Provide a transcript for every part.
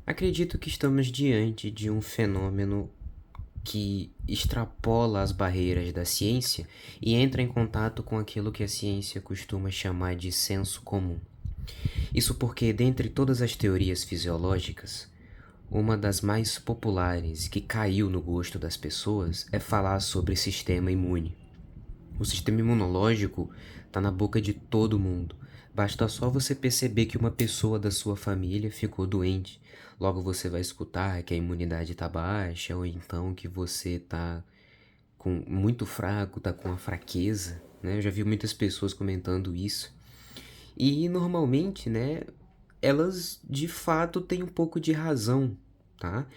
Acredito que estamos diante de um fenômeno que extrapola as barreiras da ciência e entra em contato com aquilo que a ciência costuma chamar de senso comum. Isso porque, dentre todas as teorias fisiológicas, uma das mais populares que caiu no gosto das pessoas é falar sobre sistema imune. O sistema imunológico está na boca de todo mundo. Basta só você perceber que uma pessoa da sua família ficou doente. Logo você vai escutar que a imunidade está baixa, ou então que você está muito fraco, está com uma fraqueza, né? Eu já vi muitas pessoas comentando isso. E normalmente, né, elas de fato têm um pouco de razão, tá?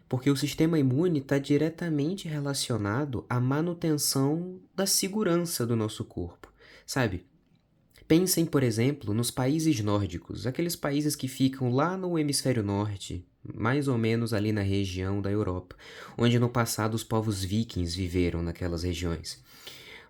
Porque o sistema imune está diretamente relacionado à manutenção da segurança do nosso corpo, sabe? Pensem, por exemplo, nos países nórdicos, aqueles países que ficam lá no hemisfério norte, mais ou menos ali na região da Europa, onde no passado os povos vikings viveram naquelas regiões.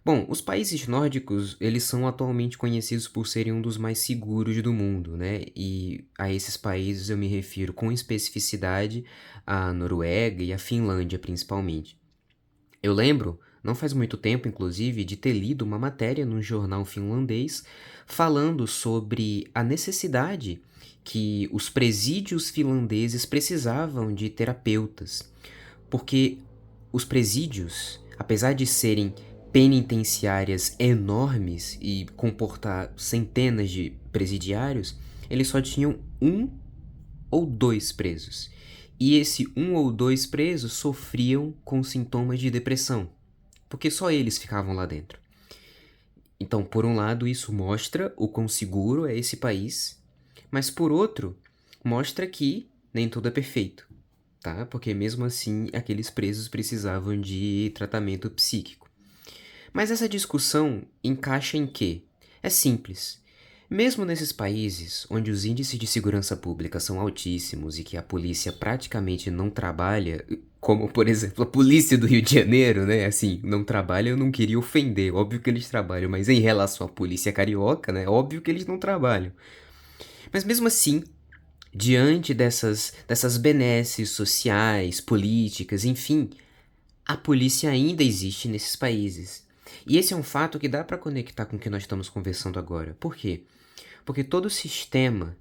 Bom, os países nórdicos, eles são atualmente conhecidos por serem um dos mais seguros do mundo, né? E a esses países eu me refiro com especificidade à Noruega e à Finlândia, principalmente. Eu lembro, não faz muito tempo, inclusive, de ter lido uma matéria num jornal finlandês falando sobre a necessidade que os presídios finlandeses precisavam de terapeutas, porque os presídios, apesar de serem penitenciárias enormes e comportar centenas de presidiários, eles só tinham um ou dois presos. E esse um ou dois presos sofriam com sintomas de depressão, porque só eles ficavam lá dentro. Então, por um lado, isso mostra o quão seguro é esse país, mas por outro, mostra que nem tudo é perfeito, tá? Porque mesmo assim, aqueles presos precisavam de tratamento psíquico. Mas essa discussão encaixa em quê? É simples. Mesmo nesses países onde os índices de segurança pública são altíssimos e que a polícia praticamente não trabalha, como por exemplo a polícia do Rio de Janeiro, né? Assim, não trabalha, eu não queria ofender, óbvio que eles trabalham, mas em relação à polícia carioca, né? Óbvio que eles não trabalham. Mas mesmo assim, diante dessas benesses sociais, políticas, enfim, a polícia ainda existe nesses países. E esse é um fato que dá para conectar com o que nós estamos conversando agora. Por quê? Porque todo sistema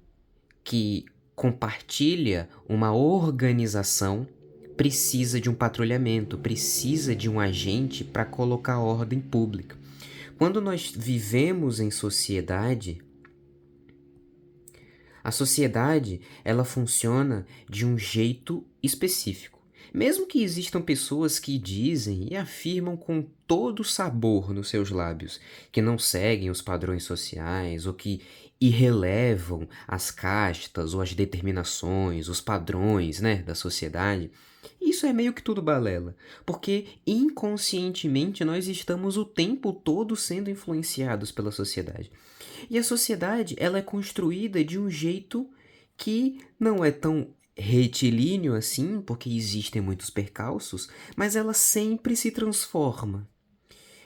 que compartilha uma organização precisa de um patrulhamento, precisa de um agente para colocar ordem pública. Quando nós vivemos em sociedade, a sociedade, ela funciona de um jeito específico. Mesmo que existam pessoas que dizem e afirmam com todo sabor nos seus lábios que não seguem os padrões sociais ou que irrelevam as castas ou as determinações, os padrões, né, da sociedade, isso é meio que tudo balela, porque inconscientemente nós estamos o tempo todo sendo influenciados pela sociedade. E a sociedade, ela é construída de um jeito que não é tão retilíneo assim, porque existem muitos percalços, mas ela sempre se transforma.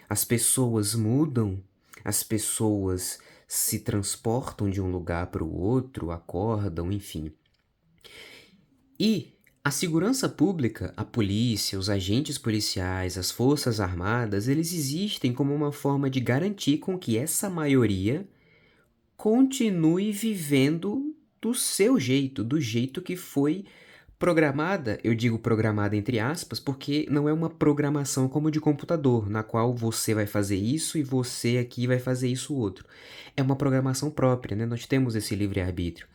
As pessoas mudam, as pessoas se transportam de um lugar para o outro, acordam, enfim. E a segurança pública, a polícia, os agentes policiais, as forças armadas, eles existem como uma forma de garantir com que essa maioria continue vivendo do seu jeito, do jeito que foi programada. Eu digo programada entre aspas, porque não é uma programação como de computador, na qual você vai fazer isso e você aqui vai fazer isso outro. É uma programação própria, né? Nós temos esse livre-arbítrio.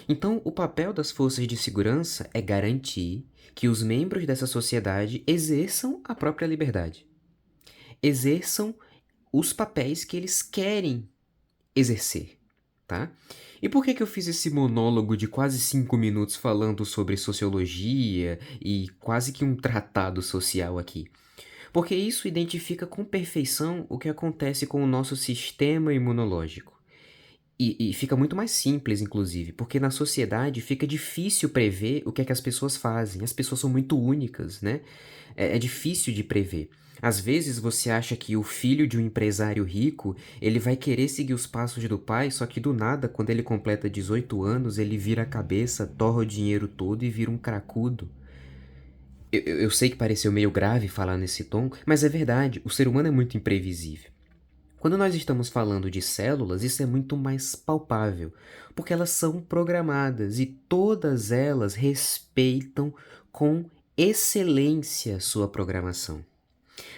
Então, o papel das forças de segurança é garantir que os membros dessa sociedade exerçam a própria liberdade, exerçam os papéis que eles querem exercer, tá? E por que que eu fiz esse monólogo de quase 5 minutos falando sobre sociologia e quase que um tratado social aqui? Porque isso identifica com perfeição o que acontece com o nosso sistema imunológico. E fica muito mais simples, inclusive, porque na sociedade fica difícil prever o que é que as pessoas fazem. As pessoas são muito únicas, né? É difícil de prever. Às vezes você acha que o filho de um empresário rico, ele vai querer seguir os passos do pai, só que do nada, quando ele completa 18 anos, ele vira a cabeça, torra o dinheiro todo e vira um cracudo. Eu sei que pareceu meio grave falar nesse tom, mas é verdade, o ser humano é muito imprevisível. Quando nós estamos falando de células, isso é muito mais palpável, porque elas são programadas e todas elas respeitam com excelência sua programação.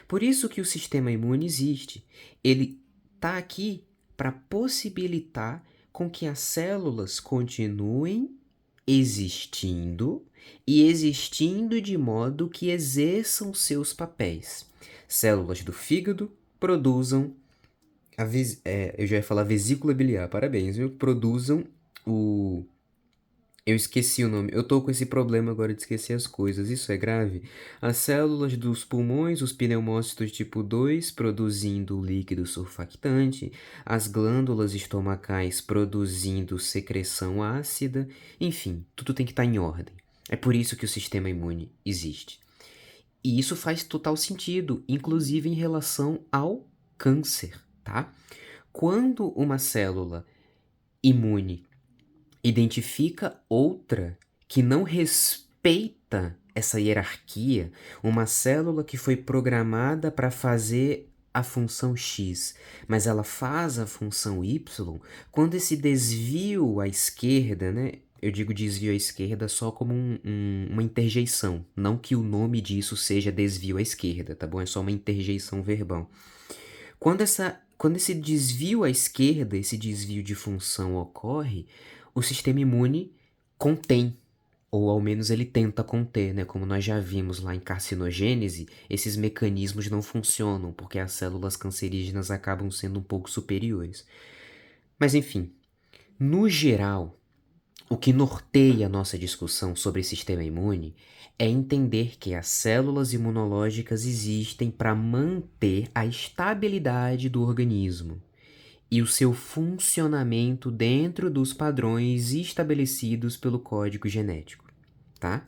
Por isso que o sistema imune existe. Ele está aqui para possibilitar com que as células continuem existindo e existindo de modo que exerçam seus papéis. Células do fígado produzam eu já ia falar vesícula biliar, parabéns, viu? Produzam o eu esqueci o nome. Eu tô com esse problema agora de esquecer as coisas. Isso é grave? As células dos pulmões, os pneumócitos tipo 2, produzindo líquido surfactante, as glândulas estomacais produzindo secreção ácida, enfim, tudo tem que estar em ordem. É por isso que o sistema imune existe. E isso faz total sentido, inclusive em relação ao câncer, tá? Quando uma célula imune identifica outra que não respeita essa hierarquia, uma célula que foi programada para fazer a função X, mas ela faz a função Y, quando esse desvio à esquerda, né? Eu digo desvio à esquerda só como uma interjeição, não que o nome disso seja desvio à esquerda, tá bom? É só uma interjeição verbal. Quando esse desvio à esquerda, esse desvio de função ocorre, o sistema imune contém, ou ao menos ele tenta conter, né? Como nós já vimos lá em carcinogênese, esses mecanismos não funcionam, porque as células cancerígenas acabam sendo um pouco superiores. Mas enfim, no geral, o que norteia a nossa discussão sobre sistema imune é entender que as células imunológicas existem para manter a estabilidade do organismo e o seu funcionamento dentro dos padrões estabelecidos pelo código genético, tá?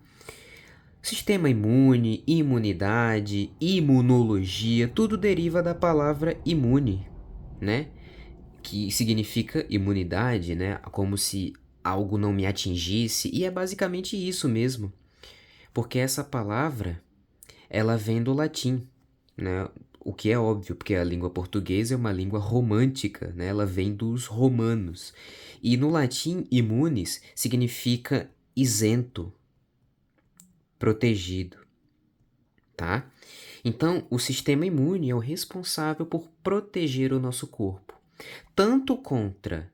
Sistema imune, imunidade, imunologia, tudo deriva da palavra imune, né? Que significa imunidade, né? Como se algo não me atingisse, e é basicamente isso mesmo, porque essa palavra, ela vem do latim, né? O que é óbvio, porque a língua portuguesa é uma língua romântica, né? Ela vem dos romanos. E no latim, immunes significa isento, protegido, tá? Então, o sistema imune é o responsável por proteger o nosso corpo, tanto contra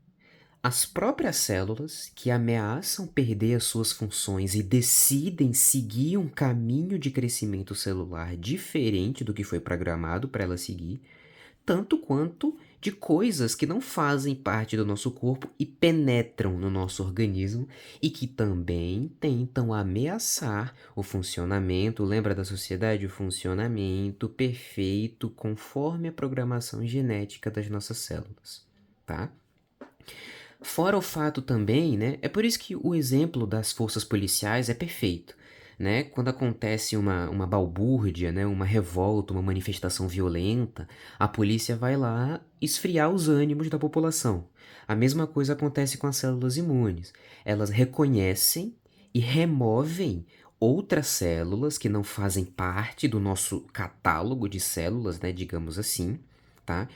as próprias células que ameaçam perder as suas funções e decidem seguir um caminho de crescimento celular diferente do que foi programado para ela seguir, tanto quanto de coisas que não fazem parte do nosso corpo e penetram no nosso organismo e que também tentam ameaçar o funcionamento, lembra da sociedade? O funcionamento perfeito conforme a programação genética das nossas células, tá? Fora o fato também, né? É por isso que o exemplo das forças policiais é perfeito, né? Quando acontece uma balbúrdia, né? Uma revolta, uma manifestação violenta, a polícia vai lá esfriar os ânimos da população. A mesma coisa acontece com as células imunes. Elas reconhecem e removem outras células que não fazem parte do nosso catálogo de células, né? Digamos assim, tá?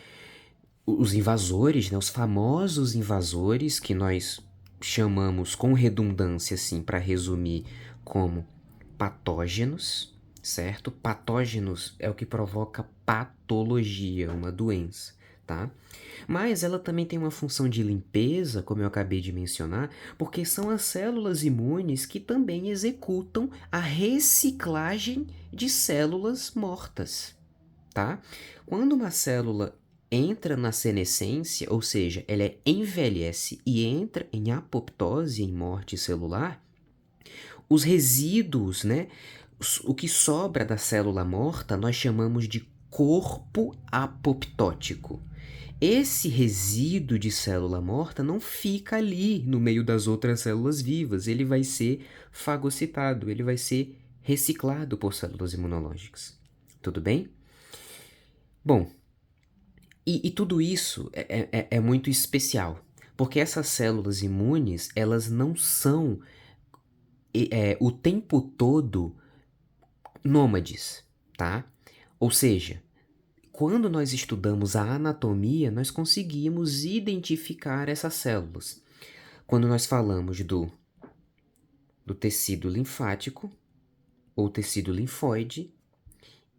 Os invasores, né, os famosos invasores que nós chamamos com redundância, assim, para resumir, como patógenos, certo? Patógenos é o que provoca patologia, uma doença, tá? Mas ela também tem uma função de limpeza, como eu acabei de mencionar, porque são as células imunes que também executam a reciclagem de células mortas, tá? Quando uma célula entra na senescência, ou seja, ela envelhece e entra em apoptose, em morte celular, os resíduos, né, o que sobra da célula morta, nós chamamos de corpo apoptótico. Esse resíduo de célula morta não fica ali no meio das outras células vivas, ele vai ser fagocitado, ele vai ser reciclado por células imunológicas. Tudo bem? Bom, e tudo isso é muito especial, porque essas células imunes, elas não são o tempo todo nômades, tá? Ou seja, quando nós estudamos a anatomia, nós conseguimos identificar essas células. Quando nós falamos do tecido linfático, ou tecido linfóide,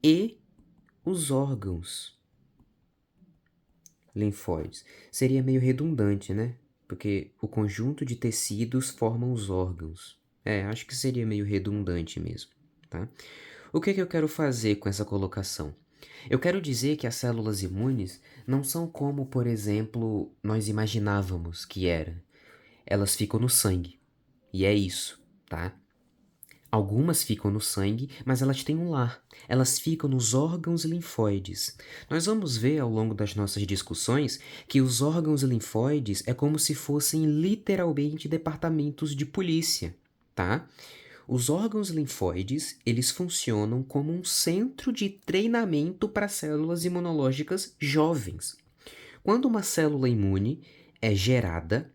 e os órgãos linfóides. Seria meio redundante, né? Porque o conjunto de tecidos formam os órgãos. Acho que seria meio redundante mesmo, tá? O que eu quero fazer com essa colocação? Eu quero dizer que as células imunes não são como, por exemplo, nós imaginávamos que era. Elas ficam no sangue. E é isso, tá? Algumas ficam no sangue, mas elas têm um lar. Elas ficam nos órgãos linfóides. Nós vamos ver ao longo das nossas discussões que os órgãos linfóides é como se fossem literalmente departamentos de polícia, tá? Os órgãos linfóides, eles funcionam como um centro de treinamento para células imunológicas jovens. Quando uma célula imune é gerada,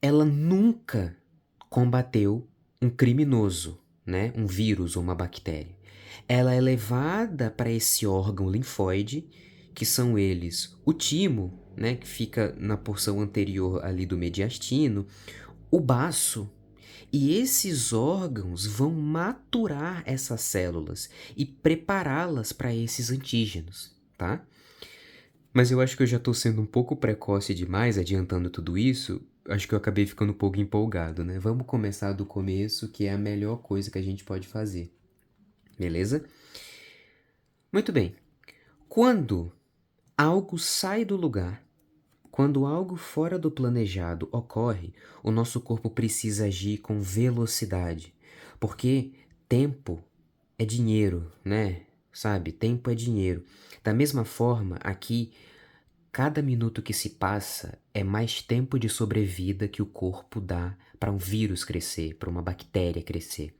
ela nunca combateu um criminoso, né? Um vírus ou uma bactéria. Ela é levada para esse órgão linfóide, que são eles o timo, né? Que fica na porção anterior ali do mediastino, o baço. E esses órgãos vão maturar essas células e prepará-las para esses antígenos, tá? Mas eu acho que eu já estou sendo um pouco precoce demais adiantando tudo isso. Acho que eu acabei ficando um pouco empolgado, né? Vamos começar do começo, que é a melhor coisa que a gente pode fazer. Beleza? Muito bem. Quando algo sai do lugar, quando algo fora do planejado ocorre, o nosso corpo precisa agir com velocidade, porque tempo é dinheiro, né? Sabe? Tempo é dinheiro. Da mesma forma, aqui, cada minuto que se passa é mais tempo de sobrevida que o corpo dá para um vírus crescer, para uma bactéria crescer.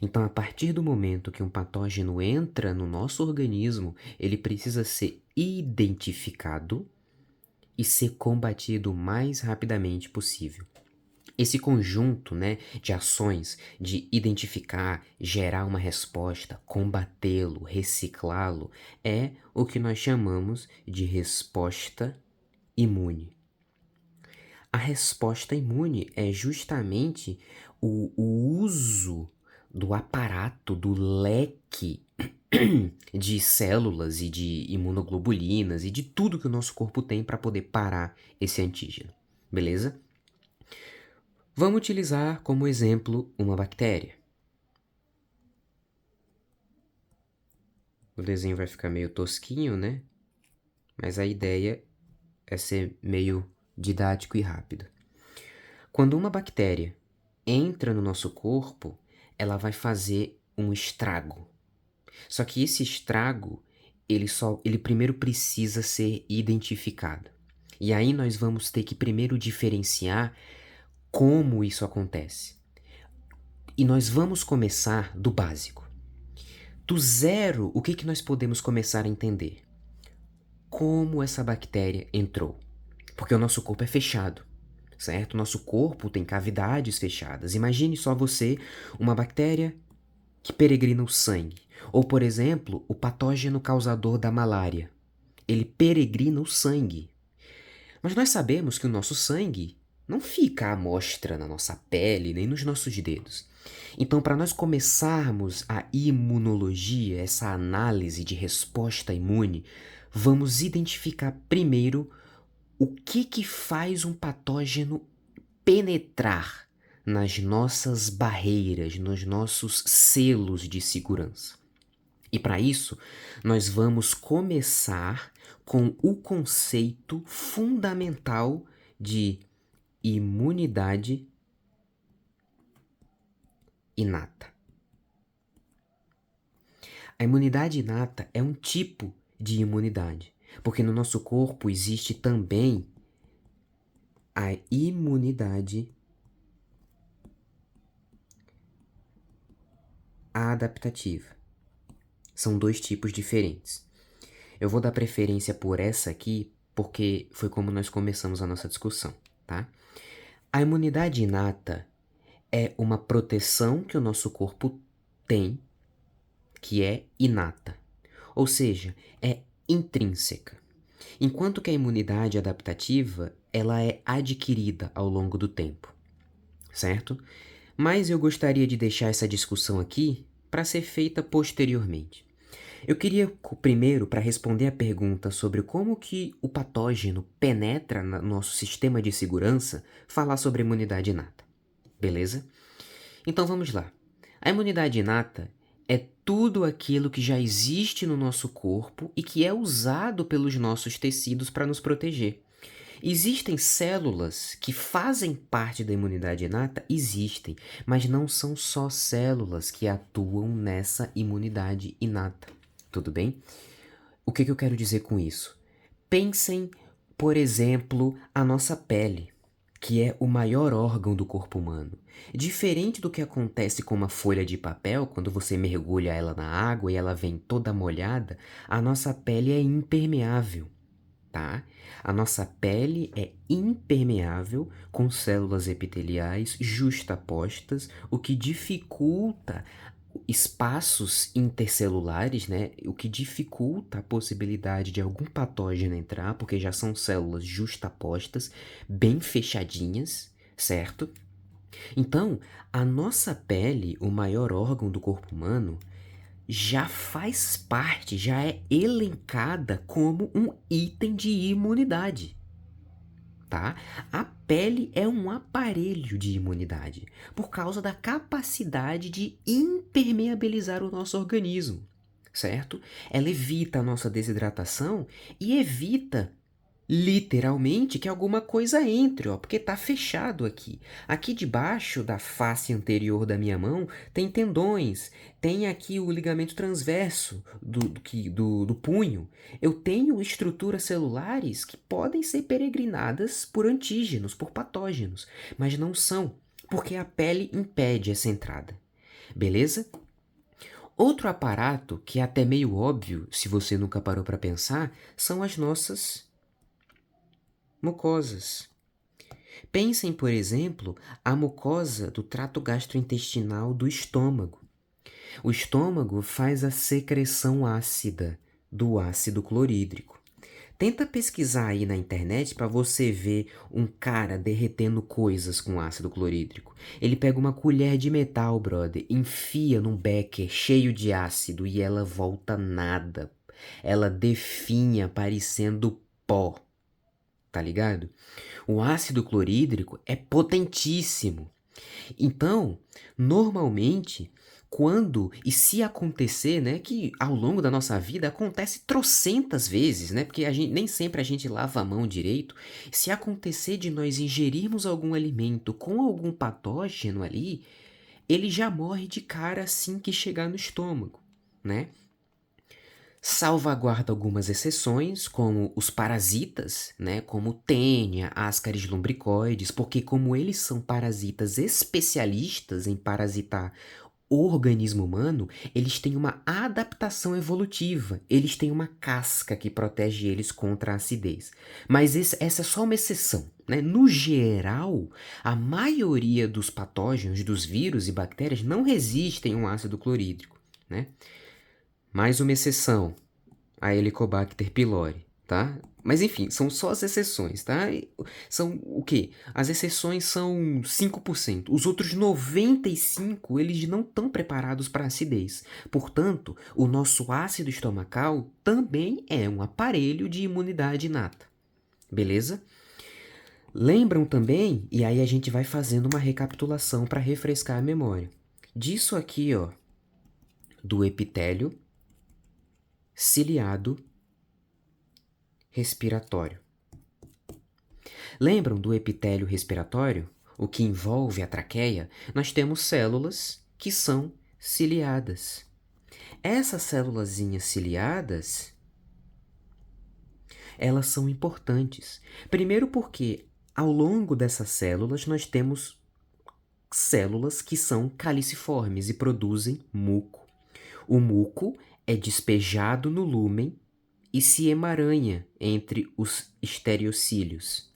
Então, a partir do momento que um patógeno entra no nosso organismo, ele precisa ser identificado e ser combatido o mais rapidamente possível. Esse conjunto, né, de ações de identificar, gerar uma resposta, combatê-lo, reciclá-lo, é o que nós chamamos de resposta imune. A resposta imune é justamente o uso do aparato, do leque de células e de imunoglobulinas e de tudo que o nosso corpo tem para poder parar esse antígeno, beleza? Vamos utilizar como exemplo uma bactéria. O desenho vai ficar meio tosquinho, né? Mas a ideia é ser meio didático e rápido. Quando uma bactéria entra no nosso corpo, ela vai fazer um estrago. Só que esse estrago, ele primeiro precisa ser identificado. E aí nós vamos ter que primeiro diferenciar como isso acontece. E nós vamos começar do básico. Do zero, o que nós podemos começar a entender? Como essa bactéria entrou? Porque o nosso corpo é fechado, certo? Nosso corpo tem cavidades fechadas. Imagine só você, uma bactéria que peregrina o sangue. Ou, por exemplo, o patógeno causador da malária. Ele peregrina o sangue. Mas nós sabemos que o nosso sangue não fica à mostra na nossa pele, nem nos nossos dedos. Então, para nós começarmos a imunologia, essa análise de resposta imune, vamos identificar primeiro o que faz um patógeno penetrar nas nossas barreiras, nos nossos selos de segurança. E para isso, nós vamos começar com o conceito fundamental de imunidade inata. A imunidade inata é um tipo de imunidade, porque no nosso corpo existe também a imunidade adaptativa, São dois tipos diferentes. Eu vou dar preferência por essa aqui, porque foi como nós começamos a nossa discussão, tá? A imunidade inata é uma proteção que o nosso corpo tem, que é inata, ou seja, é intrínseca. Enquanto que a imunidade adaptativa, ela é adquirida ao longo do tempo, certo? Mas eu gostaria de deixar essa discussão aqui para ser feita posteriormente. Eu queria primeiro, para responder a pergunta sobre como que o patógeno penetra no nosso sistema de segurança, falar sobre a imunidade inata. Beleza? Então vamos lá. A imunidade inata é tudo aquilo que já existe no nosso corpo e que é usado pelos nossos tecidos para nos proteger. Existem células que fazem parte da imunidade inata? Existem, mas não são só células que atuam nessa imunidade inata. Tudo bem? O que eu quero dizer com isso? Pensem, por exemplo, a nossa pele, que é o maior órgão do corpo humano. Diferente do que acontece com uma folha de papel, quando você mergulha ela na água e ela vem toda molhada, a nossa pele é impermeável, tá? A nossa pele é impermeável com células epiteliais justapostas, o que dificulta espaços intercelulares, né? O que dificulta a possibilidade de algum patógeno entrar, porque já são células justapostas, bem fechadinhas, certo? Então, a nossa pele, o maior órgão do corpo humano, já faz parte, já é elencada como um item de imunidade, tá? A pele é um aparelho de imunidade, por causa da capacidade de impermeabilizar o nosso organismo, certo? Ela evita a nossa desidratação e evita literalmente que alguma coisa entre, ó, porque tá fechado aqui. Aqui debaixo da face anterior da minha mão tem tendões, tem aqui o ligamento transverso do punho. Eu tenho estruturas celulares que podem ser peregrinadas por antígenos, por patógenos, mas não são, porque a pele impede essa entrada. Beleza? Outro aparato que é até meio óbvio, se você nunca parou para pensar, são as nossas mucosas. Pensem, por exemplo, a mucosa do trato gastrointestinal do estômago. O estômago faz a secreção ácida do ácido clorídrico. Tenta pesquisar aí na internet para você ver um cara derretendo coisas com ácido clorídrico. Ele pega uma colher de metal, brother, enfia num becker cheio de ácido e ela volta nada. Ela definha parecendo pó. Tá ligado? O ácido clorídrico é potentíssimo. Então, normalmente, quando e se acontecer, né, que ao longo da nossa vida acontece trocentas vezes, né, porque nem sempre a gente lava a mão direito, se acontecer de nós ingerirmos algum alimento com algum patógeno ali, ele já morre de cara assim que chegar no estômago, né? Salvaguarda algumas exceções, como os parasitas, né, como tênia, ascaris lumbricoides, porque como eles são parasitas especialistas em parasitar o organismo humano, eles têm uma adaptação evolutiva, eles têm uma casca que protege eles contra a acidez. Mas essa é só uma exceção, né? No geral, a maioria dos patógenos, dos vírus e bactérias não resistem a um ácido clorídrico, né? Mais uma exceção, a Helicobacter pylori, tá? Mas enfim, são só as exceções, tá? São o quê? As exceções são 5%. Os outros 95%, eles não estão preparados para acidez. Portanto, o nosso ácido estomacal também é um aparelho de imunidade inata. Beleza? Lembram também, e aí a gente vai fazendo uma recapitulação para refrescar a memória. Disso aqui, ó, do epitélio ciliado respiratório. Lembram do epitélio respiratório? O que envolve a traqueia? Nós temos células que são ciliadas. Essas célulazinhas ciliadas, elas são importantes. Primeiro porque ao longo dessas células nós temos células que são caliciformes e produzem muco. O muco é despejado no lúmen e se emaranha entre os estereocílios.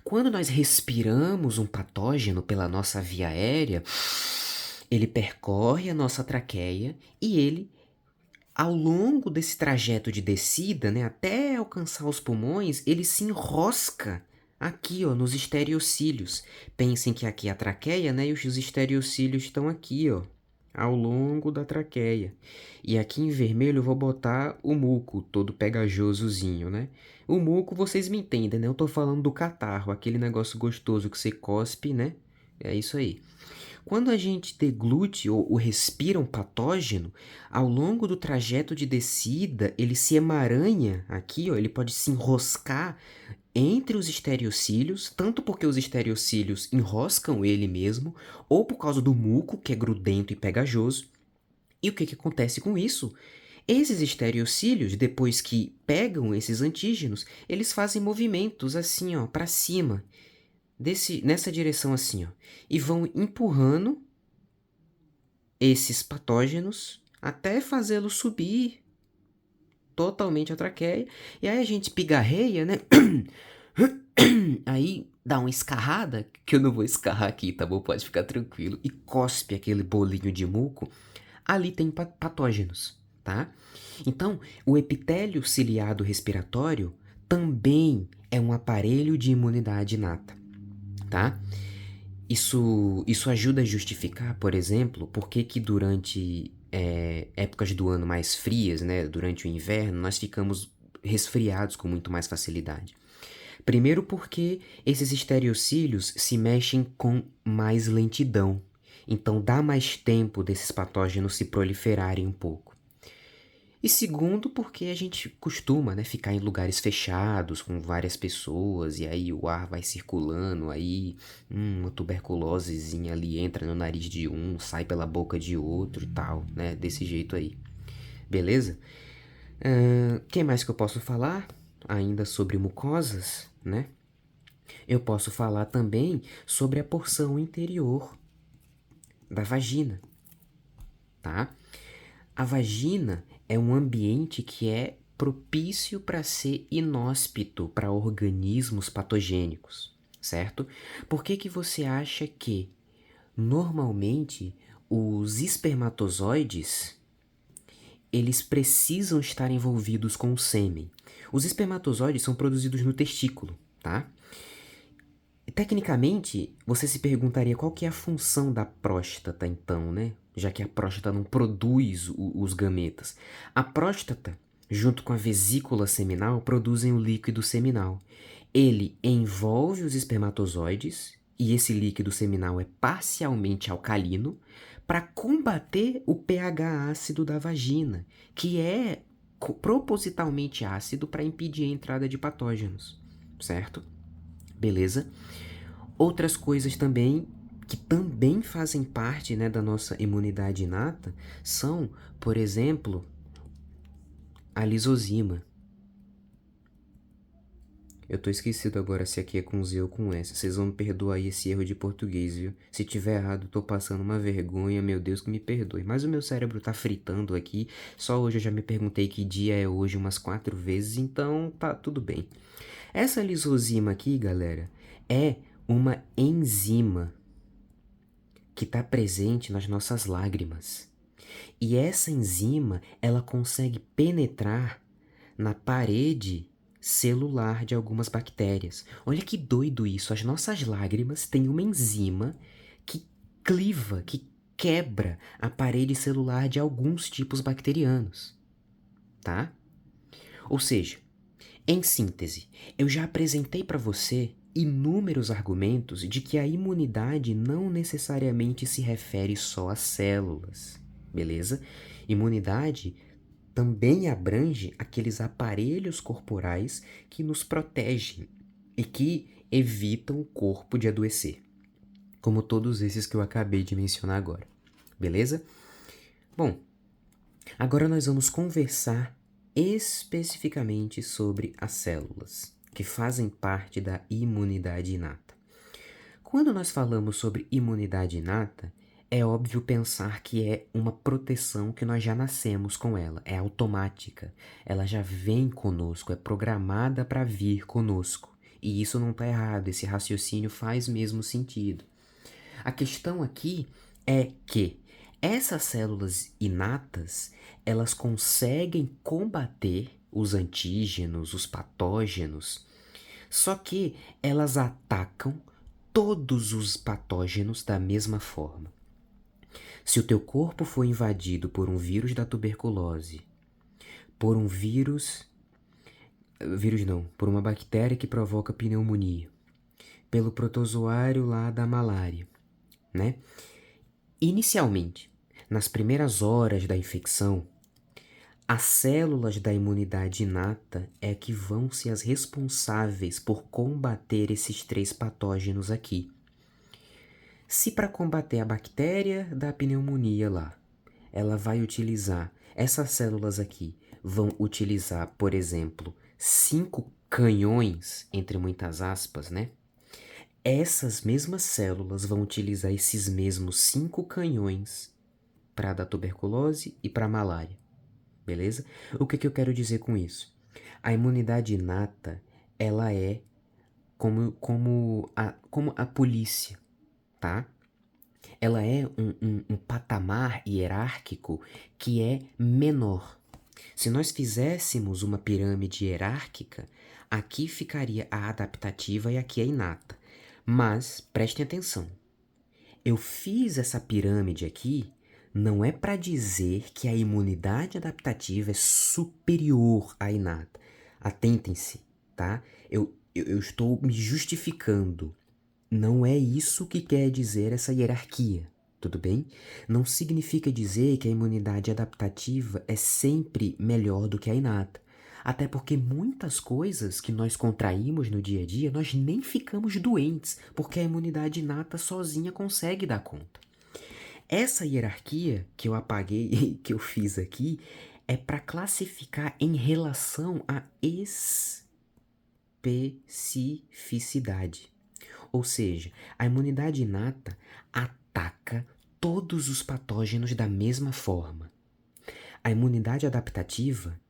Quando nós respiramos um patógeno pela nossa via aérea, ele percorre a nossa traqueia e ele, ao longo desse trajeto de descida, né, até alcançar os pulmões, ele se enrosca aqui, ó, nos estereocílios. Pensem que aqui é a traqueia, né, e os estereocílios estão aqui, ó, ao longo da traqueia. E aqui em vermelho eu vou botar o muco, todo pegajosozinho, né? O muco vocês me entendem, né? Eu tô falando do catarro, aquele negócio gostoso que você cospe, né? É isso aí. Quando a gente deglute ou respira um patógeno, ao longo do trajeto de descida, ele se emaranha aqui, ó, ele pode se enroscar entre os estereocílios, tanto porque os estereocílios enroscam ele mesmo, ou por causa do muco, que é grudento e pegajoso. E o que que acontece com isso? Esses estereocílios, depois que pegam esses antígenos, eles fazem movimentos assim, ó, para cima, nessa direção assim, ó, e vão empurrando esses patógenos até fazê-los subir totalmente a traqueia, e aí a gente pigarreia, né? Aí dá uma escarrada, que eu não vou escarrar aqui, tá bom? Pode ficar tranquilo, e cospe aquele bolinho de muco. Ali tem patógenos, tá? Então, o epitélio ciliado respiratório também é um aparelho de imunidade inata, tá? Isso ajuda a justificar, por exemplo, por que que durante épocas do ano mais frias, né, durante o inverno, nós ficamos resfriados com muito mais facilidade. Primeiro porque esses estereocílios se mexem com mais lentidão, então dá mais tempo desses patógenos se proliferarem um pouco. E segundo, porque a gente costuma, né, ficar em lugares fechados com várias pessoas e aí o ar vai circulando, aí uma tuberculosezinha ali entra no nariz de um, sai pela boca de outro e tal, né, desse jeito aí. Beleza? Que mais que eu posso falar? Ainda sobre mucosas, né? Eu posso falar também sobre a porção interior da vagina, tá? A vagina é um ambiente que é propício para ser inóspito para organismos patogênicos, certo? Por que que você acha que normalmente os espermatozoides eles precisam estar envolvidos com o sêmen? Os espermatozoides são produzidos no testículo, tá? Tecnicamente, você se perguntaria qual que é a função da próstata, então, né? Já que a próstata não produz os gametas. A próstata, junto com a vesícula seminal, produzem o líquido seminal. Ele envolve os espermatozoides, e esse líquido seminal é parcialmente alcalino, para combater o pH ácido da vagina, que é propositalmente ácido para impedir a entrada de patógenos, certo? Beleza? Outras coisas também que também fazem parte, né, da nossa imunidade inata são, por exemplo, a lisozima. Eu tô esquecido agora se aqui é com Z ou com S. Vocês vão me perdoar aí esse erro de português, viu? Se tiver errado, tô passando uma vergonha, meu Deus que me perdoe. Mas o meu cérebro tá fritando aqui. Só hoje eu já me perguntei que dia é hoje umas 4 vezes, então tá tudo bem. Essa lisozima aqui, galera, é uma enzima que está presente nas nossas lágrimas. E essa enzima, ela consegue penetrar na parede celular de algumas bactérias. Olha que doido isso, as nossas lágrimas têm uma enzima que cliva, que quebra a parede celular de alguns tipos bacterianos, tá? Ou seja, em síntese, eu já apresentei para você inúmeros argumentos de que a imunidade não necessariamente se refere só às células, beleza? Imunidade também abrange aqueles aparelhos corporais que nos protegem e que evitam o corpo de adoecer, como todos esses que eu acabei de mencionar agora, beleza? Bom, agora nós vamos conversar especificamente sobre as células, que fazem parte da imunidade inata. Quando nós falamos sobre imunidade inata, É óbvio pensar que é uma proteção que nós já nascemos com ela, é automática, ela já vem conosco, é programada para vir conosco. E isso não está errado, esse raciocínio faz mesmo sentido. A questão aqui é que essas células inatas, elas conseguem combater os antígenos, os patógenos, só que elas atacam todos os patógenos da mesma forma. Se o teu corpo foi invadido por um vírus da tuberculose, por um vírus não, por uma bactéria que provoca pneumonia, pelo protozoário lá da malária, né? Inicialmente, nas primeiras horas da infecção, as células da imunidade inata é que vão ser as responsáveis por combater esses três patógenos aqui. Se para combater a bactéria da pneumonia lá, ela vai utilizar essas células aqui, vão utilizar, por exemplo, 5 canhões, entre muitas aspas, né? Essas mesmas células vão utilizar esses mesmos 5 canhões para a da tuberculose e para a malária, beleza? O que eu quero dizer com isso? A imunidade inata, ela é como a polícia, tá? Ela é um patamar hierárquico que é menor. Se nós fizéssemos uma pirâmide hierárquica, aqui ficaria a adaptativa e aqui a inata. Mas prestem atenção, eu fiz essa pirâmide aqui não é para dizer que a imunidade adaptativa é superior à inata. Atentem-se, tá? Eu estou me justificando. Não é isso que quer dizer essa hierarquia, tudo bem? Não significa dizer que a imunidade adaptativa é sempre melhor do que a inata. Até porque muitas coisas que nós contraímos no dia a dia, nós nem ficamos doentes, porque a imunidade inata sozinha consegue dar conta. Essa hierarquia que eu apaguei e que eu fiz aqui é para classificar em relação à especificidade. Ou seja, a imunidade inata ataca todos os patógenos da mesma forma. A imunidade adaptativa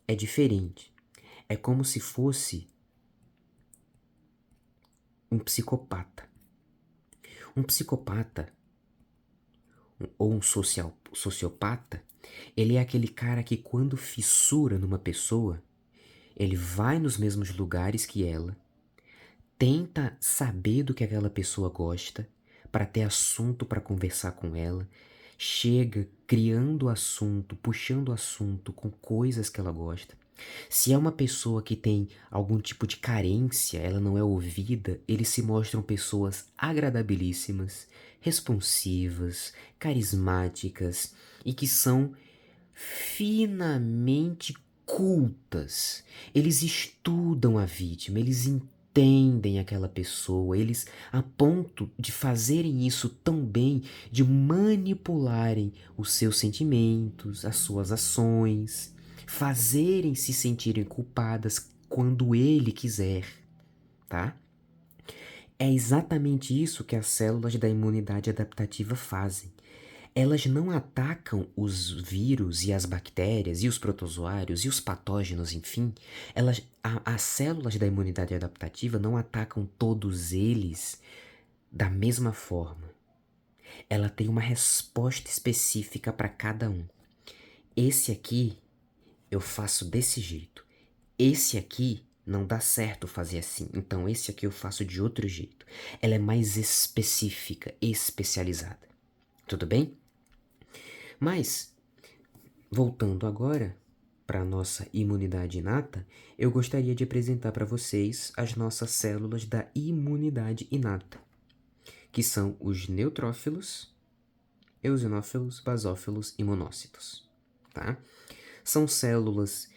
é diferente. É como se fosse um psicopata. Um psicopata ou um sociopata, ele é aquele cara que quando fissura numa pessoa, ele vai nos mesmos lugares que ela, tenta saber do que aquela pessoa gosta, para ter assunto para conversar com ela, chega criando assunto, puxando assunto com coisas que ela gosta. Se é uma pessoa que tem algum tipo de carência, ela não é ouvida, eles se mostram pessoas agradabilíssimas, responsivas, carismáticas e que são finamente cultas. Eles estudam a vítima, eles entendem aquela pessoa, eles a ponto de fazerem isso tão bem, de manipularem os seus sentimentos, as suas ações, fazerem se sentirem culpadas quando ele quiser, tá? É exatamente isso que as células da imunidade adaptativa fazem. Elas não atacam os vírus e as bactérias e os protozoários e os patógenos, enfim. As células da imunidade adaptativa não atacam todos eles da mesma forma. Ela tem uma resposta específica para cada um. Esse aqui eu faço desse jeito. Esse aqui não dá certo fazer assim, então esse aqui eu faço de outro jeito. Ela é mais específica, especializada. Tudo bem? Mas, voltando agora para a nossa imunidade inata, eu gostaria de apresentar para vocês as nossas células da imunidade inata, que são os neutrófilos, eosinófilos, basófilos e monócitos, tá? São células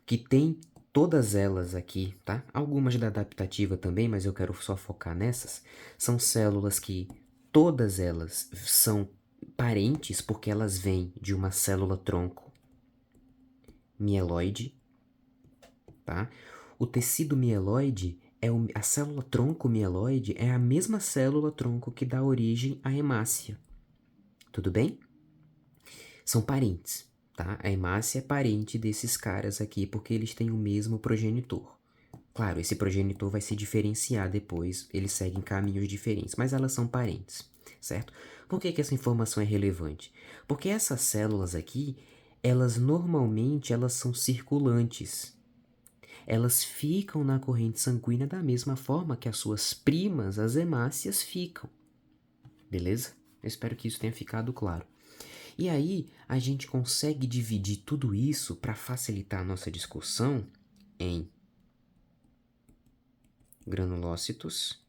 que têm todas elas aqui, tá? Algumas da adaptativa também, mas eu quero só focar nessas. São células que todas elas são parentes porque elas vêm de uma célula-tronco mieloide, tá? O tecido mieloide A célula tronco mieloide é a mesma célula tronco que dá origem à hemácia. Tudo bem? São parentes, tá? A hemácia é parente desses caras aqui porque eles têm o mesmo progenitor. Claro, esse progenitor vai se diferenciar depois, eles seguem caminhos diferentes, mas elas são parentes, certo? Por que que essa informação é relevante? Porque essas células aqui, elas normalmente elas são circulantes. Elas ficam na corrente sanguínea da mesma forma que as suas primas, as hemácias, ficam. Beleza? Eu espero que isso tenha ficado claro. E aí, a gente consegue dividir tudo isso para facilitar a nossa discussão em granulócitos,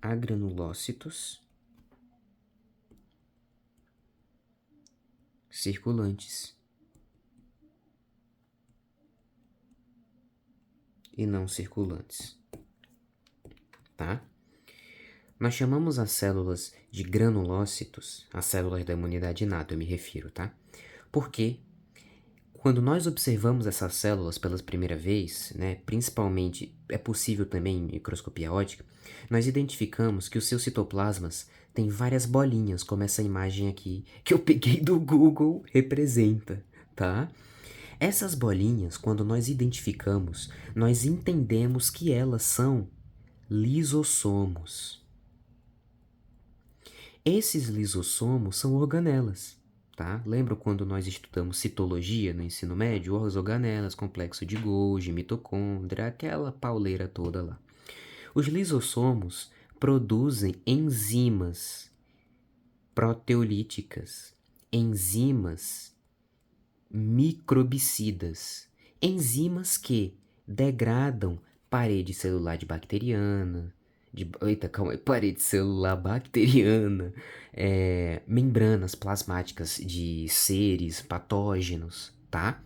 agranulócitos, circulantes e não circulantes, tá? Nós chamamos as células de granulócitos, as células da imunidade inata, eu me refiro, tá? Porque quando nós observamos essas células pela primeira vez, né, principalmente é possível também em microscopia óptica, nós identificamos que os seus citoplasmas têm várias bolinhas, como essa imagem aqui que eu peguei do Google representa, tá? Essas bolinhas, quando nós identificamos, nós entendemos que elas são lisossomos. Esses lisossomos são organelas, tá? Lembra quando nós estudamos citologia no ensino médio? Organelas, complexo de Golgi, mitocôndria, aquela pauleira toda lá. Os lisossomos produzem enzimas proteolíticas, enzimas microbicidas, enzimas que degradam parede celular de bacteriana, parede celular bacteriana, membranas plasmáticas de seres patógenos, tá?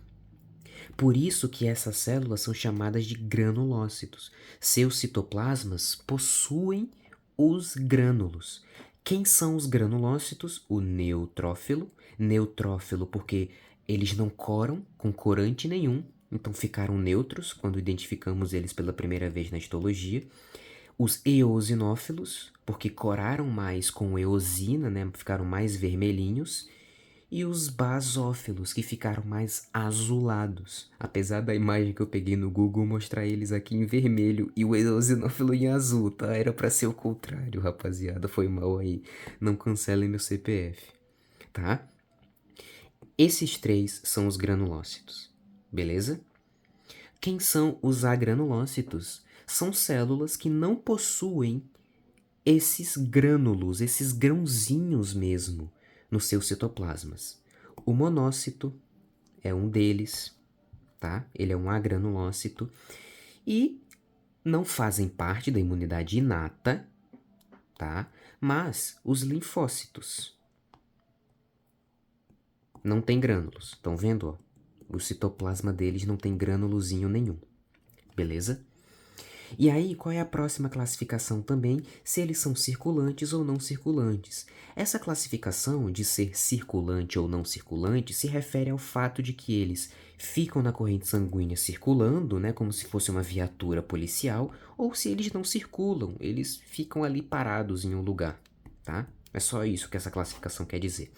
Por isso que essas células são chamadas de granulócitos. Seus citoplasmas possuem os grânulos. Quem são os granulócitos? O neutrófilo. Neutrófilo porque eles não coram com corante nenhum, então ficaram neutros quando identificamos eles pela primeira vez na histologia. Os eosinófilos, porque coraram mais com eosina, né? Ficaram mais vermelhinhos. E os basófilos, que ficaram mais azulados. Apesar da imagem que eu peguei no Google mostrar eles aqui em vermelho e o eosinófilo em azul, tá? Era pra ser o contrário, rapaziada. Foi mal aí. Não cancelem meu CPF, tá? Esses três são os granulócitos, beleza? Quem são os agranulócitos? São células que não possuem esses grânulos, esses grãozinhos mesmo, nos seus citoplasmas. O monócito é um deles, tá? Ele é um agranulócito e não fazem parte da imunidade inata, tá? Mas os linfócitos não tem grânulos. Estão vendo, ó? O citoplasma deles não tem grânulozinho nenhum. Beleza? E aí, qual é a próxima classificação também, se eles são circulantes ou não circulantes? Essa classificação de ser circulante ou não circulante se refere ao fato de que eles ficam na corrente sanguínea circulando, né, como se fosse uma viatura policial, ou se eles não circulam, eles ficam ali parados em um lugar, tá? É só isso que essa classificação quer dizer.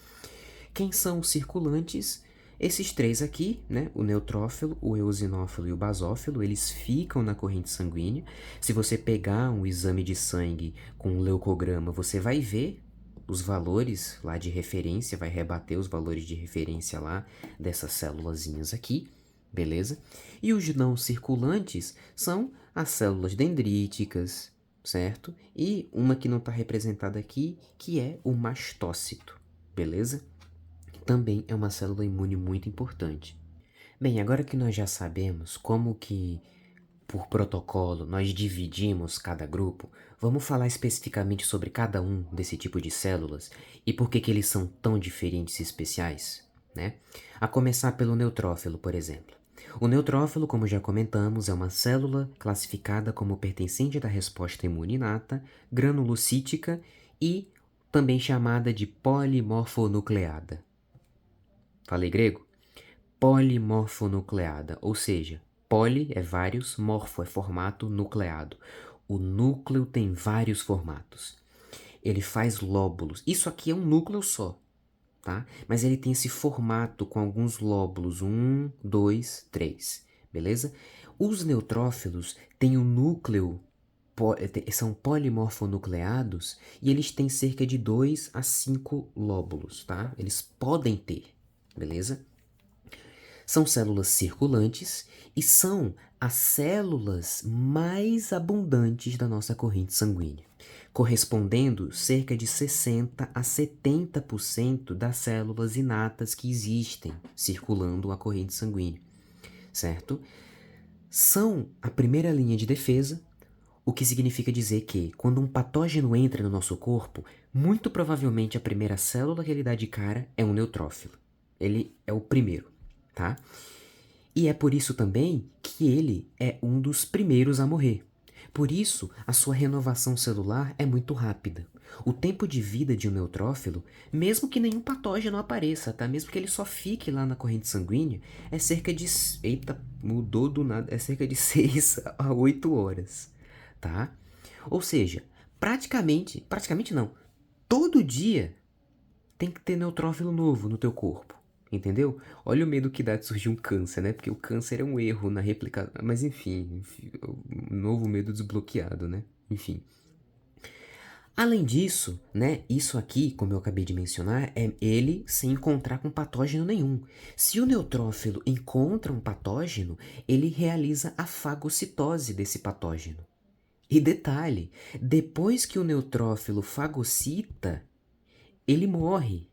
Quem são os circulantes? Esses três aqui, né, o neutrófilo, o eosinófilo e o basófilo, eles ficam na corrente sanguínea. Se você pegar um exame de sangue com um leucograma, você vai ver os valores lá de referência, vai rebater os valores de referência lá dessas célulazinhas aqui, beleza? E os não circulantes são as células dendríticas, certo? E uma que não está representada aqui, que é o mastócito, beleza? Também é uma célula imune muito importante. Bem, agora que nós já sabemos como que, por protocolo, nós dividimos cada grupo, vamos falar especificamente sobre cada um desse tipo de células e por que que eles são tão diferentes e especiais, né? A começar pelo neutrófilo, por exemplo. O neutrófilo, como já comentamos, é uma célula classificada como pertencente da resposta imune inata, granulocítica e também chamada de polimorfonucleada. Falei grego? Polimorfonucleada, ou seja, Poli é vários, morfo é formato, nucleado. O núcleo tem vários formatos. Ele faz lóbulos. Isso aqui é um núcleo só, tá? Mas ele tem esse formato com alguns lóbulos. 1, 2, 3. Beleza? Os neutrófilos têm o núcleo, são polimorfonucleados e eles têm cerca de 2 a 5 lóbulos, tá? Eles podem ter, beleza? São células circulantes e são as células mais abundantes da nossa corrente sanguínea, correspondendo cerca de 60 a 70% das células inatas que existem circulando a corrente sanguínea, certo? São a primeira linha de defesa, o que significa dizer que, quando um patógeno entra no nosso corpo, muito provavelmente a primeira célula que ele dá de cara é um neutrófilo. Ele é o primeiro, tá? E é por isso também que ele é um dos primeiros a morrer. Por isso, a sua renovação celular é muito rápida. O tempo de vida de um neutrófilo, mesmo que nenhum patógeno apareça, tá? Mesmo que ele só fique lá na corrente sanguínea, é cerca de... Eita, mudou do nada. É cerca de 6 a 8 horas, tá? Ou seja, praticamente não, todo dia tem que ter neutrófilo novo no teu corpo. Entendeu? Olha o medo que dá de surgir um câncer, né? Porque o câncer é um erro na réplica. Mas enfim, novo medo desbloqueado, né? Enfim. Além disso, né? Isso aqui, como eu acabei de mencionar, é ele sem encontrar com patógeno nenhum. Se o neutrófilo encontra um patógeno, ele realiza a fagocitose desse patógeno. E detalhe, depois que o neutrófilo fagocita, ele morre.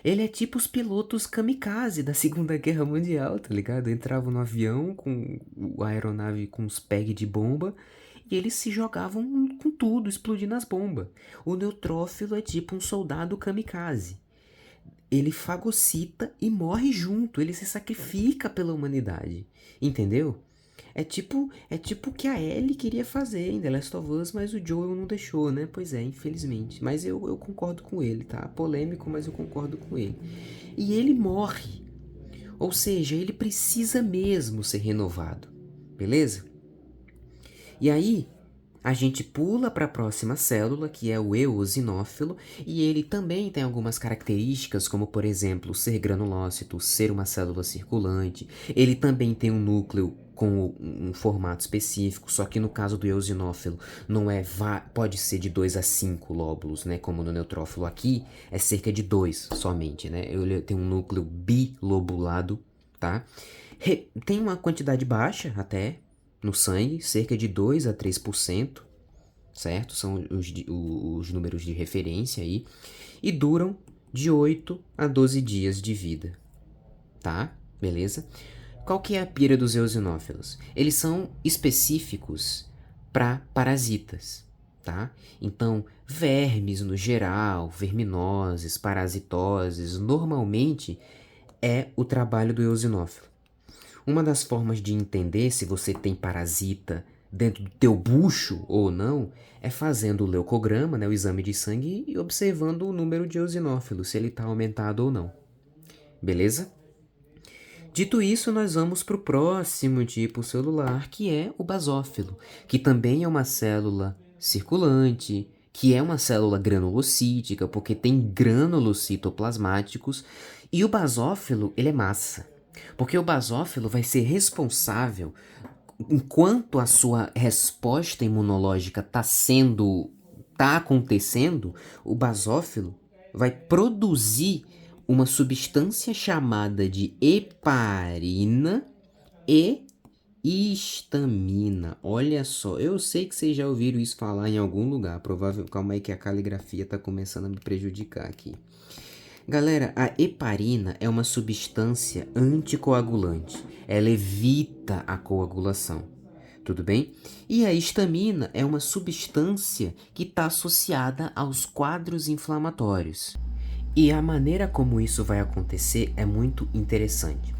Ele é tipo os pilotos kamikaze da Segunda Guerra Mundial, tá ligado? Entravam no avião com a aeronave com os pegs de bomba e eles se jogavam com tudo, explodindo as bombas. O neutrófilo é tipo um soldado kamikaze. Ele fagocita e morre junto, ele se sacrifica pela humanidade, entendeu? É tipo o que a Ellie queria fazer em The Last of Us, mas o Joel não deixou, né? Pois é, infelizmente. Mas eu concordo com ele, tá? Polêmico, mas eu concordo com ele. E ele morre. Ou seja, ele precisa mesmo ser renovado. Beleza? E aí, a gente pula para a próxima célula, que é o eosinófilo, e ele também tem algumas características, como por exemplo, ser granulócito, ser uma célula circulante. Ele também tem um núcleo com um formato específico, só que no caso do eosinófilo não é pode ser de 2 a 5 lóbulos, né, como no neutrófilo. Aqui é cerca de 2 somente, né? Ele tem um núcleo bilobulado, tá? Tem uma quantidade baixa até no sangue, cerca de 2 a 3%, certo? São os números de referência aí. E duram de 8 a 12 dias de vida, tá? Beleza? Qual que é a pira dos eosinófilos? Eles são específicos para parasitas, tá? Então, vermes no geral, verminoses, parasitoses, normalmente é o trabalho do eosinófilo. Uma das formas de entender se você tem parasita dentro do teu bucho ou não é fazendo o leucograma, né, o exame de sangue, e observando o número de eosinófilos, se ele está aumentado ou não. Beleza? Dito isso, nós vamos para o próximo tipo celular, que é o basófilo, que também é uma célula circulante, que é uma célula granulocítica, porque tem grânulos citoplasmáticos, e o basófilo, ele é massa, porque o basófilo vai ser responsável, enquanto a sua resposta imunológica tá acontecendo, o basófilo vai produzir uma substância chamada de heparina e histamina. Olha só, eu sei que vocês já ouviram isso falar em algum lugar. Calma aí que a caligrafia tá começando a me prejudicar aqui. Galera, a heparina é uma substância anticoagulante. Ela evita a coagulação. Tudo bem? E a histamina é uma substância que está associada aos quadros inflamatórios. E a maneira como isso vai acontecer é muito interessante.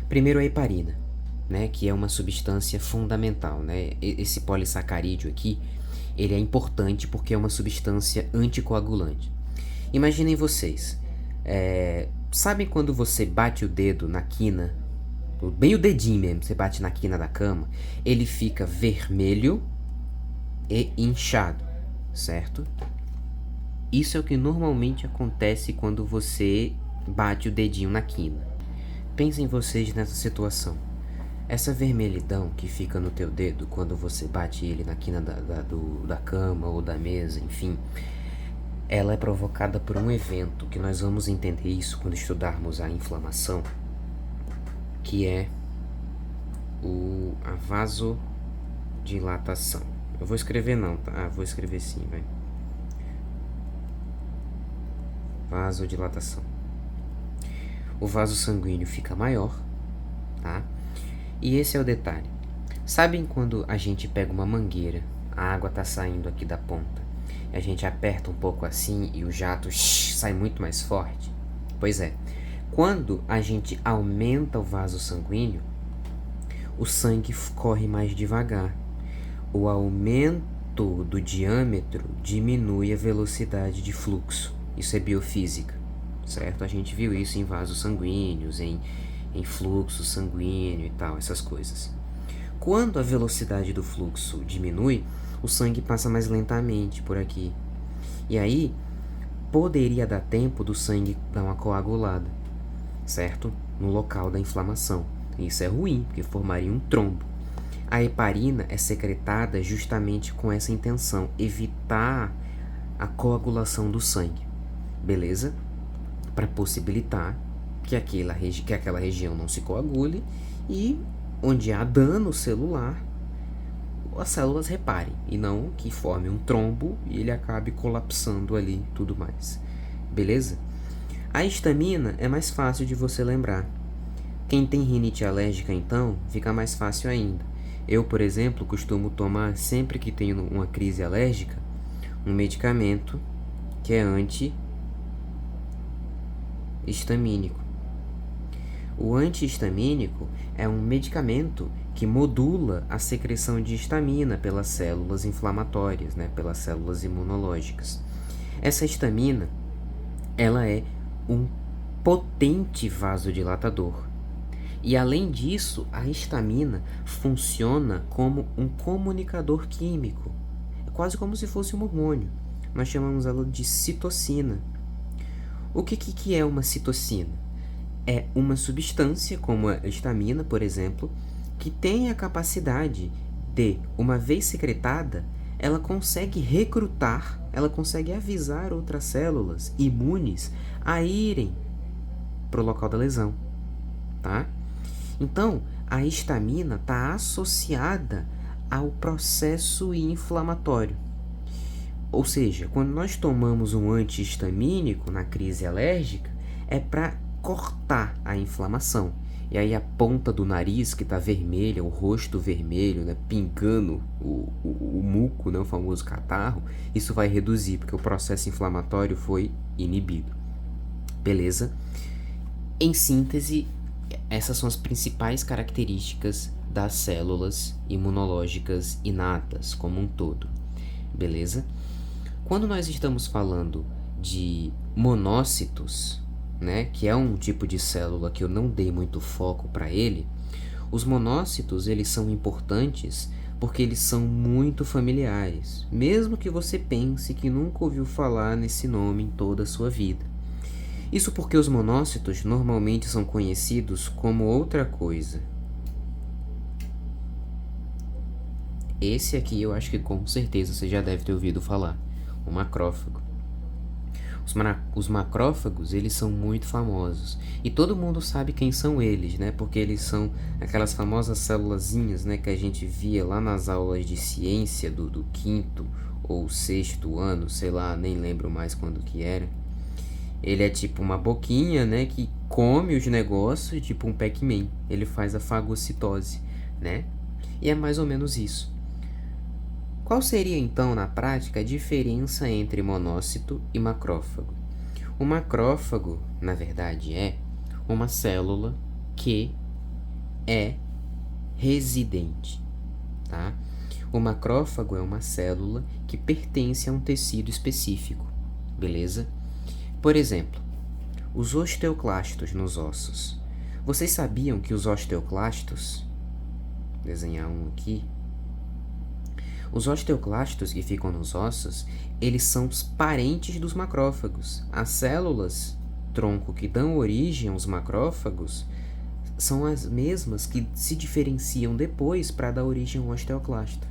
Primeiro a heparina, né, que é uma substância fundamental, né? Esse polissacarídeo aqui, ele é importante porque é uma substância anticoagulante. Imaginem vocês, sabem quando você bate o dedo na quina bem o dedinho mesmo, você bate na quina da cama, ele fica vermelho e inchado, certo? Isso é o que normalmente acontece quando você bate o dedinho na quina. Pensem vocês nessa situação. Essa vermelhidão que fica no teu dedo quando você bate ele na quina da cama ou da mesa, enfim, ela é provocada por um evento que nós vamos entender isso quando estudarmos a inflamação, que é a vasodilatação. Eu vou escrever não, tá? Vou escrever sim, vai. Vasodilatação. O vaso sanguíneo fica maior, tá? E esse é o detalhe. Sabem quando a gente pega uma mangueira, a água tá saindo aqui da ponta, e a gente aperta um pouco assim e o jato sai muito mais forte? Pois é, quando a gente aumenta o vaso sanguíneo, o sangue corre mais devagar. O aumento do diâmetro diminui a velocidade de fluxo. Isso é biofísica, certo? A gente viu isso em vasos sanguíneos, em fluxo sanguíneo e tal, essas coisas. Quando a velocidade do fluxo diminui, o sangue passa mais lentamente por aqui. E aí, poderia dar tempo do sangue dar uma coagulada, certo? No local da inflamação. Isso é ruim, porque formaria um trombo. A heparina é secretada justamente com essa intenção, evitar a coagulação do sangue, beleza? Para possibilitar que aquela região não se coagule e onde há dano celular, as células reparem e não que forme um trombo e ele acabe colapsando ali e tudo mais, beleza? A histamina é mais fácil de você lembrar. Quem tem rinite alérgica, então, fica mais fácil ainda. Eu, por exemplo, costumo tomar, sempre que tenho uma crise alérgica, um medicamento que é anti-histamínico. O anti-histamínico é um medicamento que modula a secreção de histamina pelas células inflamatórias, né, pelas células imunológicas. Essa histamina, ela é um potente vasodilatador. E além disso, a histamina funciona como um comunicador químico. É quase como se fosse um hormônio. Nós chamamos ela de citocina. O que é uma citocina? É uma substância, como a histamina, por exemplo, que tem a capacidade de, uma vez secretada, ela consegue recrutar, ela consegue avisar outras células imunes a irem para o local da lesão, tá? Então, a histamina está associada ao processo inflamatório. Ou seja, quando nós tomamos um antihistamínico na crise alérgica, é para cortar a inflamação. E aí a ponta do nariz que está vermelha, o rosto vermelho, né, pingando o muco, né, o famoso catarro, isso vai reduzir, porque o processo inflamatório foi inibido. Beleza? Em síntese, essas são as principais características das células imunológicas inatas como um todo, beleza? Quando nós estamos falando de monócitos, né, que é um tipo de célula que eu não dei muito foco para ele, os monócitos eles são importantes porque eles são muito familiares, mesmo que você pense que nunca ouviu falar nesse nome em toda a sua vida. Isso porque os monócitos normalmente são conhecidos como outra coisa. Esse aqui eu acho que com certeza você já deve ter ouvido falar, o macrófago. Os macrófagos, eles são muito famosos. E todo mundo sabe quem são eles, né? Porque eles são aquelas famosas célulazinhas, né? Que a gente via lá nas aulas de ciência do quinto ou sexto ano, sei lá, nem lembro mais quando que era. Ele é tipo uma boquinha, né, que come os negócios, tipo um Pac-Man. Ele faz a fagocitose, né? E é mais ou menos isso. Qual seria então, na prática, a diferença entre monócito e macrófago? O macrófago, na verdade, é uma célula que é residente, tá? O macrófago é uma célula que pertence a um tecido específico, beleza? Por exemplo, os osteoclastos nos ossos. Vocês sabiam que os osteoclastos, desenhar um aqui, os osteoclastos que ficam nos ossos, eles são os parentes dos macrófagos. As células tronco que dão origem aos macrófagos são as mesmas que se diferenciam depois para dar origem ao osteoclasto.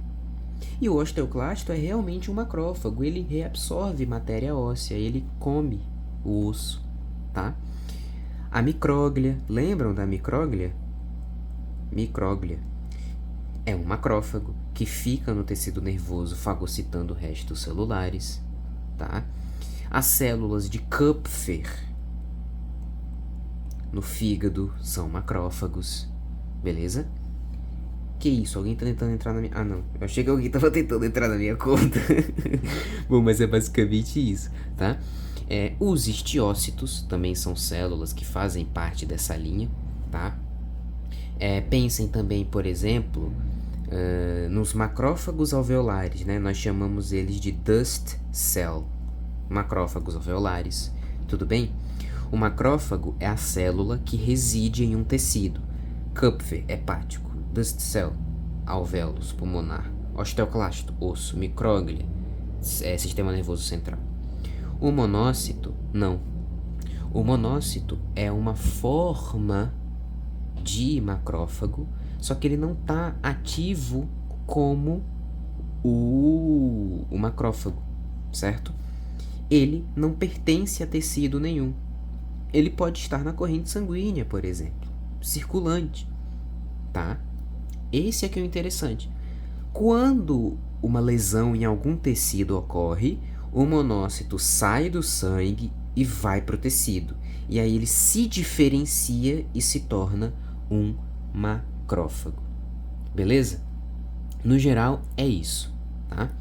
E o osteoclasto é realmente um macrófago, ele reabsorve matéria óssea, ele come o osso, tá? A micróglia, lembram da micróglia? Micróglia é um macrófago que fica no tecido nervoso fagocitando restos celulares, tá? As células de Kupfer no fígado são macrófagos, beleza? Que isso? Alguém tá tentando entrar na minha... Ah, não. Eu achei que alguém tava tentando entrar na minha conta. Bom, mas é basicamente isso, tá? Os histiócitos também são células que fazem parte dessa linha, tá? Pensem também, por exemplo, nos macrófagos alveolares, né? Nós chamamos eles de dust cell, macrófagos alveolares, tudo bem? O macrófago é a célula que reside em um tecido. Kupfer, hepático. Dust cell, alvéolos, pulmonar. Osteoclasto, osso. Micróglia, sistema nervoso central. O monócito, não. O monócito é uma forma de macrófago, só que ele não está ativo como o macrófago, certo? Ele não pertence a tecido nenhum. Ele pode estar na corrente sanguínea, por exemplo, circulante, tá? Esse aqui é o interessante. Quando uma lesão em algum tecido ocorre, o monócito sai do sangue e vai para o tecido. E aí ele se diferencia e se torna um macrófago. Beleza? No geral, é isso, tá?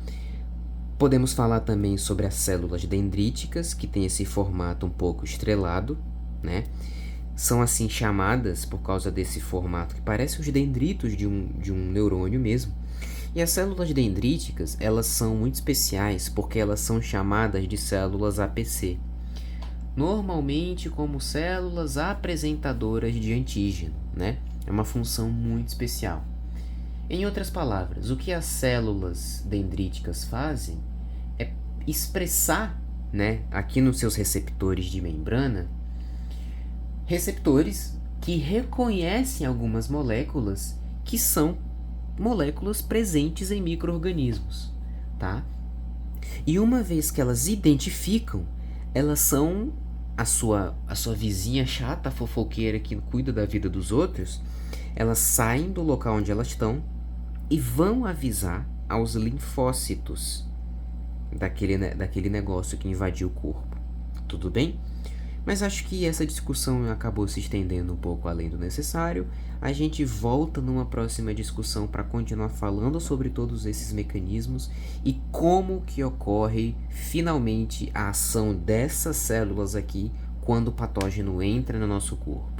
Podemos falar também sobre as células dendríticas, que tem esse formato um pouco estrelado, né? São assim chamadas por causa desse formato que parece os dendritos de um neurônio mesmo. E as células dendríticas, elas são muito especiais porque elas são chamadas de células APC, normalmente como células apresentadoras de antígeno, né? É uma função muito especial. Em outras palavras, o que as células dendríticas fazem é expressar, né, aqui nos seus receptores de membrana, receptores que reconhecem algumas moléculas que são moléculas presentes em micro-organismos, tá? E uma vez que elas identificam, elas são a sua vizinha chata, fofoqueira que cuida da vida dos outros, elas saem do local onde elas estão e vão avisar aos linfócitos daquele negócio que invadiu o corpo. Tudo bem? Mas acho que essa discussão acabou se estendendo um pouco além do necessário. A gente volta numa próxima discussão para continuar falando sobre todos esses mecanismos e como que ocorre finalmente a ação dessas células aqui quando o patógeno entra no nosso corpo.